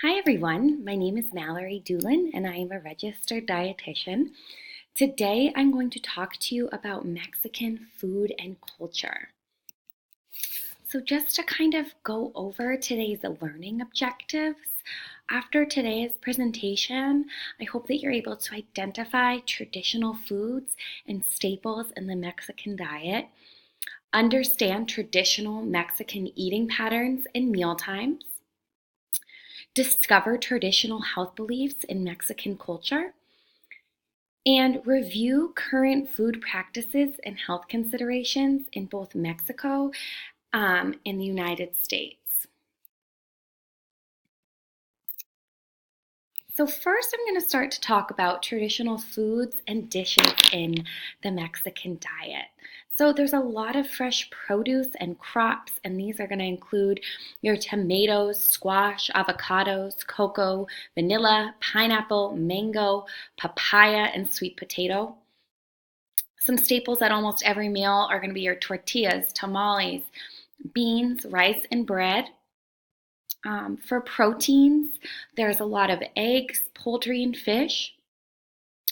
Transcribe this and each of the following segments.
Hi everyone, my name is Mallory Doolin and I am a registered dietitian. Today I'm going to talk to you about Mexican food and culture. So just to kind of go over today's learning objectives, after today's presentation, I hope that you're able to identify traditional foods and staples in the Mexican diet, understand traditional Mexican eating patterns and meal times, discover traditional health beliefs in Mexican culture, and review current food practices and health considerations in both Mexico and the United States. So first I'm going to start to talk about traditional foods and dishes in the Mexican diet. So there's a lot of fresh produce and crops, and these are going to include your tomatoes, squash, avocados, cocoa, vanilla, pineapple, mango, papaya, and sweet potato. Some staples at almost every meal are going to be your tortillas, tamales, beans, rice, and bread. For proteins, there's a lot of eggs, poultry, and fish.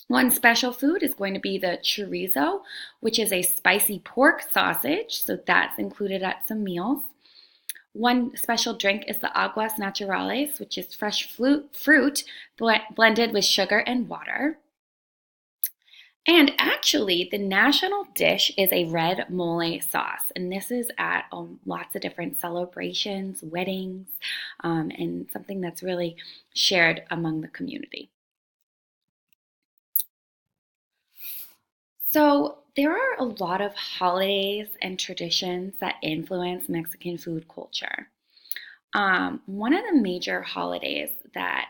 One special food is going to be the chorizo, which is a spicy pork sausage, so that's included at some meals. One special drink is the aguas naturales, which is fresh fruit blended with sugar and water. And actually, the national dish is a red mole sauce, and this is at lots of different celebrations, weddings, and something that's really shared among the community. So there are a lot of holidays and traditions that influence Mexican food culture. One of the major holidays that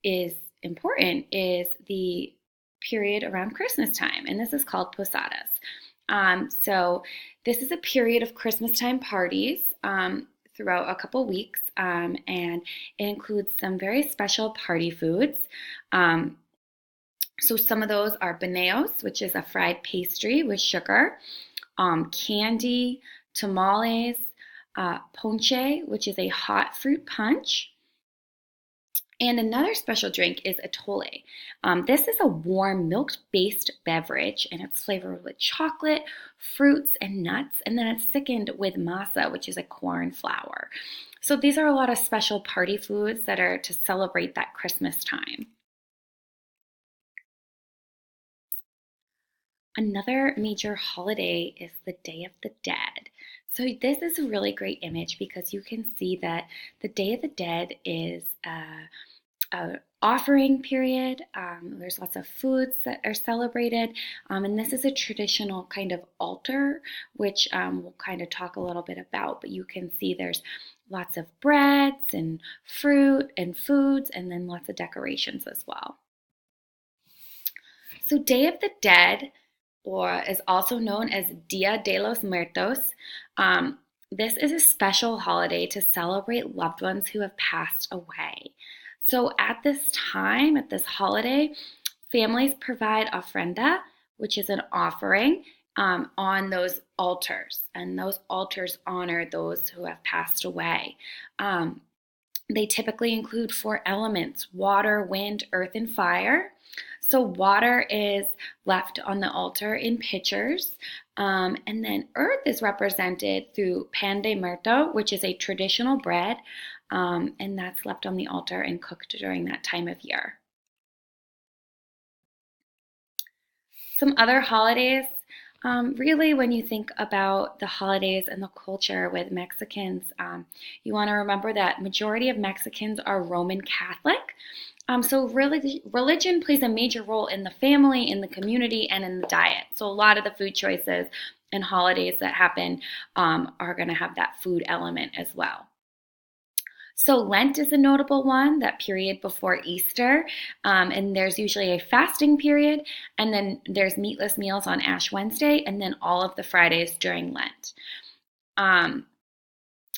is important is the period around Christmas time, and this is called posadas. So this is a period of Christmas time parties throughout a couple weeks, and it includes some very special party foods. So some of those are baneos, which is a fried pastry with sugar, candy, tamales, ponche, which is a hot fruit punch. And another special drink is atole. This is a warm milk-based beverage, and it's flavored with chocolate, fruits, and nuts, and then it's thickened with masa, which is a corn flour. So these are a lot of special party foods that are to celebrate that Christmas time. Another major holiday is the Day of the Dead. So this is a really great image because you can see that the Day of the Dead is a offering period. There's lots of foods that are celebrated, and this is a traditional kind of altar, which we'll kind of talk a little bit about. But you can see there's lots of breads and fruit and foods, and then lots of decorations as well. So Day of the Dead, or is also known as Dia de los Muertos. This is a special holiday to celebrate loved ones who have passed away. So at this time, at this holiday, families provide ofrenda, which is an offering, on those altars, and those altars honor those who have passed away. They typically include 4 elements: water, wind, earth, and fire. So water is left on the altar in pitchers, and then earth is represented through pan de muerto, which is a traditional bread, and that's left on the altar and cooked during that time of year. Some other holidays, really when you think about the holidays and the culture with Mexicans, you want to remember that majority of Mexicans are Roman Catholic. So really, religion plays a major role in the family, in the community, and in the diet. So a lot of the food choices and holidays that happen are going to have that food element as well. So Lent is a notable one, that period before Easter, and there's usually a fasting period, and then there's meatless meals on Ash Wednesday, and then all of the Fridays during Lent.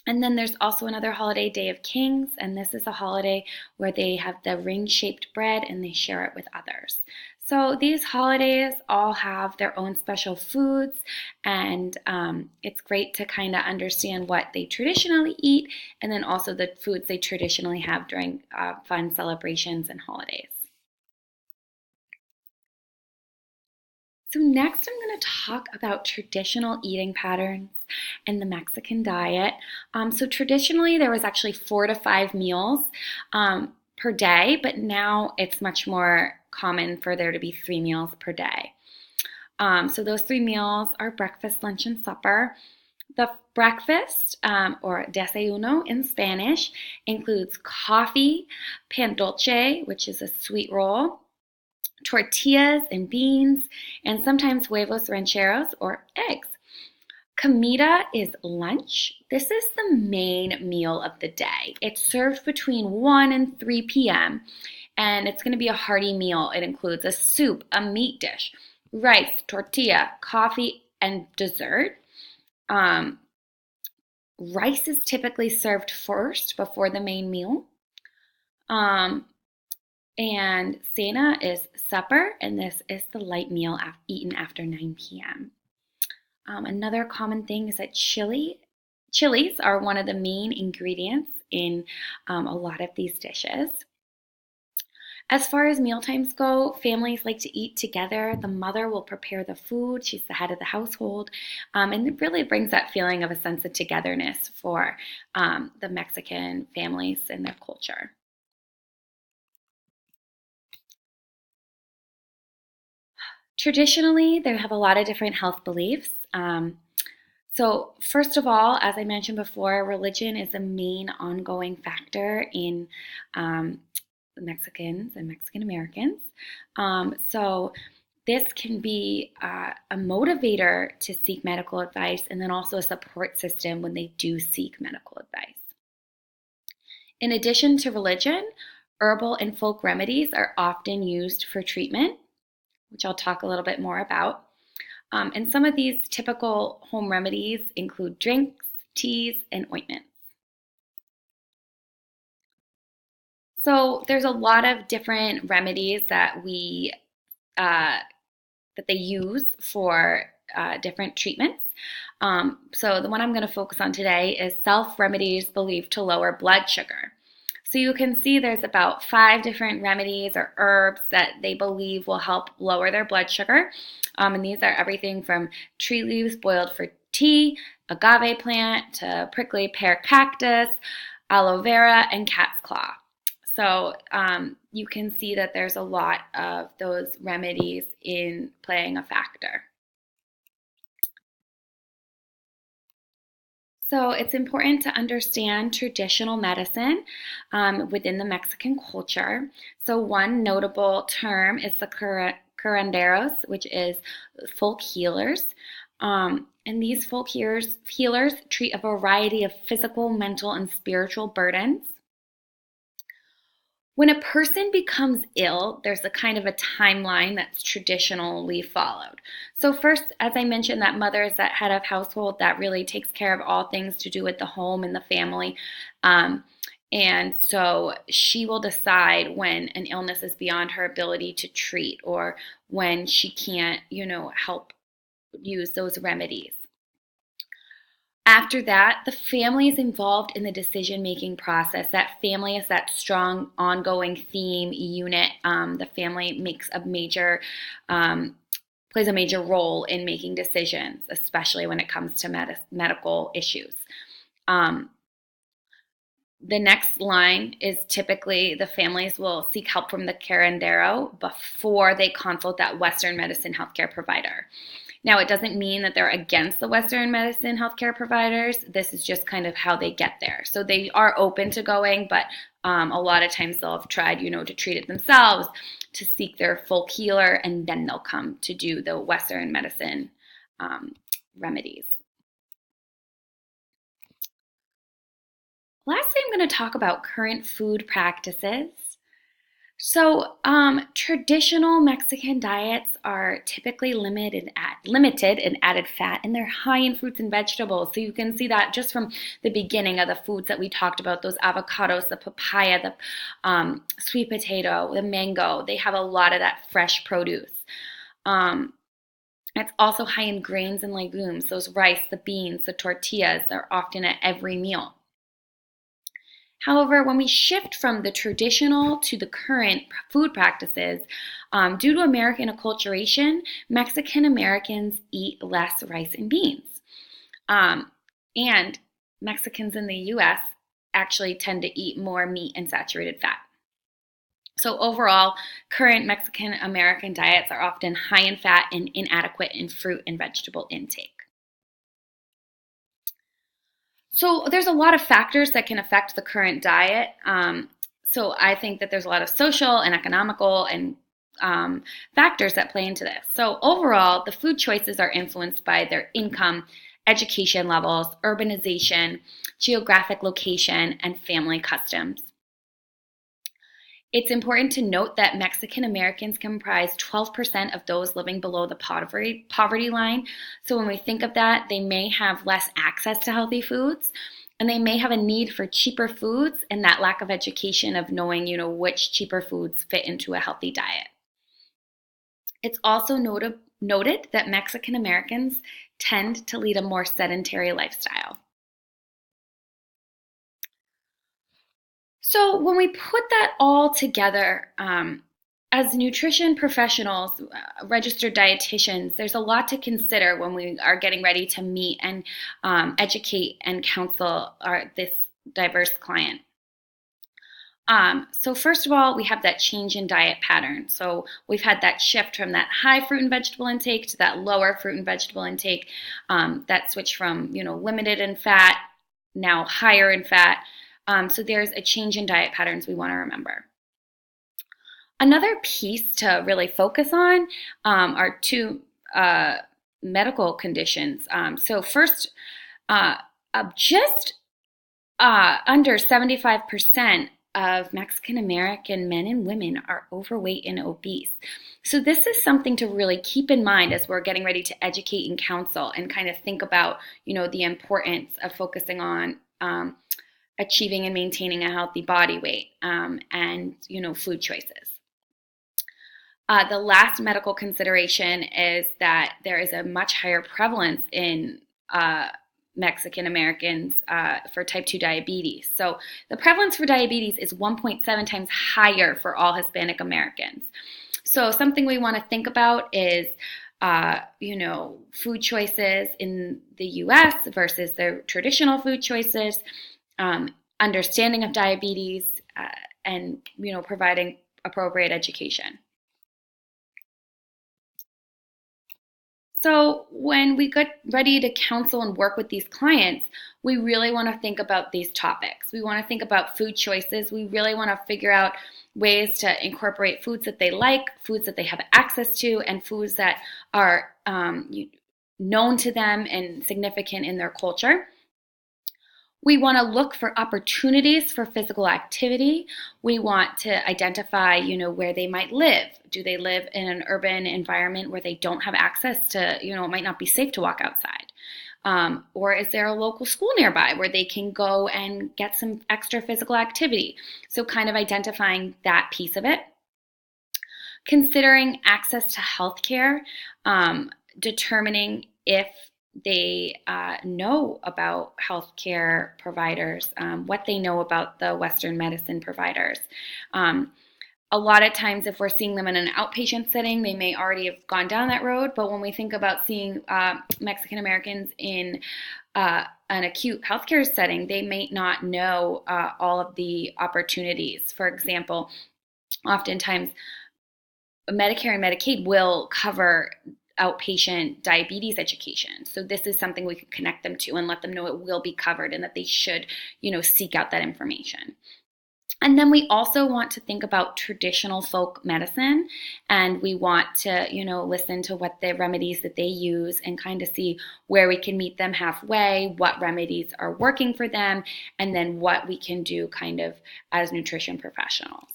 And then there's also another holiday, Day of Kings, and this is a holiday where they have the ring-shaped bread and they share it with others. So these holidays all have their own special foods, and it's great to kind of understand what they traditionally eat and then also the foods they traditionally have during fun celebrations and holidays. So next I'm going to talk about traditional eating patterns and the Mexican diet. So traditionally there was actually 4 to 5 meals per day, but now it's much more common for there to be 3 meals per day. So those 3 meals are breakfast, lunch, and supper. The breakfast, or desayuno in Spanish, includes coffee, pan dulce, which is a sweet roll, tortillas and beans, and sometimes huevos rancheros or eggs. Comida is lunch. This is the main meal of the day. It's served between 1 and 3 p.m. and it's going to be a hearty meal. It includes a soup, a meat dish, rice, tortilla, coffee, and dessert. Rice is typically served first before the main meal. And cena is supper, and this is the light meal eaten after 9 p.m. Another common thing is that chilies are one of the main ingredients in a lot of these dishes. As far as meal times go, families like to eat together. The mother will prepare the food. She's the head of the household. And it really brings that feeling of a sense of togetherness for the Mexican families and their culture. Traditionally, they have a lot of different health beliefs. So first of all, as I mentioned before, religion is a main ongoing factor in Mexicans and Mexican Americans. So this can be a motivator to seek medical advice and then also a support system when they do seek medical advice. In addition to religion, herbal and folk remedies are often used for treatment, which I'll talk a little bit more about. And some of these typical home remedies include drinks, teas, and ointments. So there's a lot of different remedies that they use for different treatments. So the one I'm going to focus on today is self-remedies believed to lower blood sugar. So you can see there's about 5 different remedies or herbs that they believe will help lower their blood sugar. And these are everything from tree leaves boiled for tea, agave plant, to prickly pear cactus, aloe vera, and cat's claw. So you can see that there's a lot of those remedies in playing a factor. So it's important to understand traditional medicine within the Mexican culture. So one notable term is the curanderos, which is folk healers. And these folk healers treat a variety of physical, mental, and spiritual burdens. When a person becomes ill, there's a kind of a timeline that's traditionally followed. So first, as I mentioned, that mother is that head of household that really takes care of all things to do with the home and the family. And so she will decide when an illness is beyond her ability to treat or when she can't, help use those remedies. After that, the family is involved in the decision-making process. That family is that strong, ongoing theme unit. The family plays a major role in making decisions, especially when it comes to medical issues. The next line is typically the families will seek help from the curandero before they consult that Western medicine healthcare provider. Now, it doesn't mean that they're against the Western medicine healthcare providers. This is just kind of how they get there. So they are open to going, but a lot of times they'll have tried, to treat it themselves, to seek their folk healer, and then they'll come to do the Western medicine remedies. Lastly, I'm going to talk about current food practices. Traditional Mexican diets are typically limited in added fat, and they're high in fruits and vegetables. So you can see that just from the beginning of the foods that we talked about, those avocados, the papaya, the sweet potato, the mango. They have a lot of that fresh produce. Um, it's also high in grains and legumes. Those rice, the beans, the tortillas, they're often at every meal. However, when we shift from the traditional to the current food practices, due to American acculturation, Mexican Americans eat less rice and beans. And Mexicans in the US actually tend to eat more meat and saturated fat. So overall, current Mexican American diets are often high in fat and inadequate in fruit and vegetable intake. So there's a lot of factors that can affect the current diet. So I think that there's a lot of social and economical and factors that play into this. So overall, the food choices are influenced by their income, education levels, urbanization, geographic location, and family customs. It's important to note that Mexican Americans comprise 12% of those living below the poverty line. So when we think of that, they may have less access to healthy foods, and they may have a need for cheaper foods and that lack of education of knowing, which cheaper foods fit into a healthy diet. It's also noted that Mexican Americans tend to lead a more sedentary lifestyle. So when we put that all together, as nutrition professionals, registered dietitians, there's a lot to consider when we are getting ready to meet and educate and counsel this diverse client. So first of all, we have that change in diet pattern. So we've had that shift from that high fruit and vegetable intake to that lower fruit and vegetable intake, that switch from, limited in fat, now higher in fat. So there's a change in diet patterns we want to remember. Another piece to really focus on are two medical conditions. So first, just under 75% of Mexican American men and women are overweight and obese. So this is something to really keep in mind as we're getting ready to educate and counsel and kind of think about, the importance of focusing on achieving and maintaining a healthy body weight, and food choices. The last medical consideration is that there is a much higher prevalence in Mexican Americans for type 2 diabetes. So the prevalence for diabetes is 1.7 times higher for all Hispanic Americans. So something we want to think about is food choices in the US versus the traditional food choices, understanding of diabetes, and providing appropriate education. So when we get ready to counsel and work with these clients, we really want to think about these topics. We want to think about food choices. We really want to figure out ways to incorporate foods that they like, foods that they have access to, and foods that are known to them and significant in their culture. We want to look for opportunities for physical activity. We want to identify, where they might live. Do they live in an urban environment where they don't have access to, it might not be safe to walk outside? Or is there a local school nearby where they can go and get some extra physical activity? So kind of identifying that piece of it. Considering access to healthcare, determining if they know about healthcare providers, what they know about the Western medicine providers. A lot of times, if we're seeing them in an outpatient setting, they may already have gone down that road. But when we think about seeing Mexican Americans in an acute healthcare setting, they may not know all of the opportunities. For example, oftentimes Medicare and Medicaid will cover outpatient diabetes education. So this is something we could connect them to and let them know it will be covered and that they should, seek out that information. And then we also want to think about traditional folk medicine, and we want to, listen to what the remedies that they use and kind of see where we can meet them halfway, what remedies are working for them, and then what we can do kind of as nutrition professionals.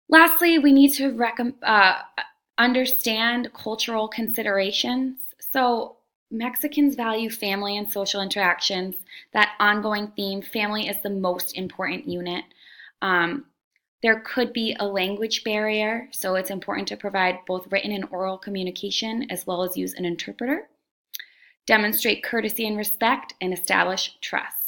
Lastly, we need to understand cultural considerations. So, Mexicans value family and social interactions. That ongoing theme, family is the most important unit. Um, there could be a language barrier, so it's important to provide both written and oral communication as well as use an interpreter. Demonstrate courtesy and respect and establish trust.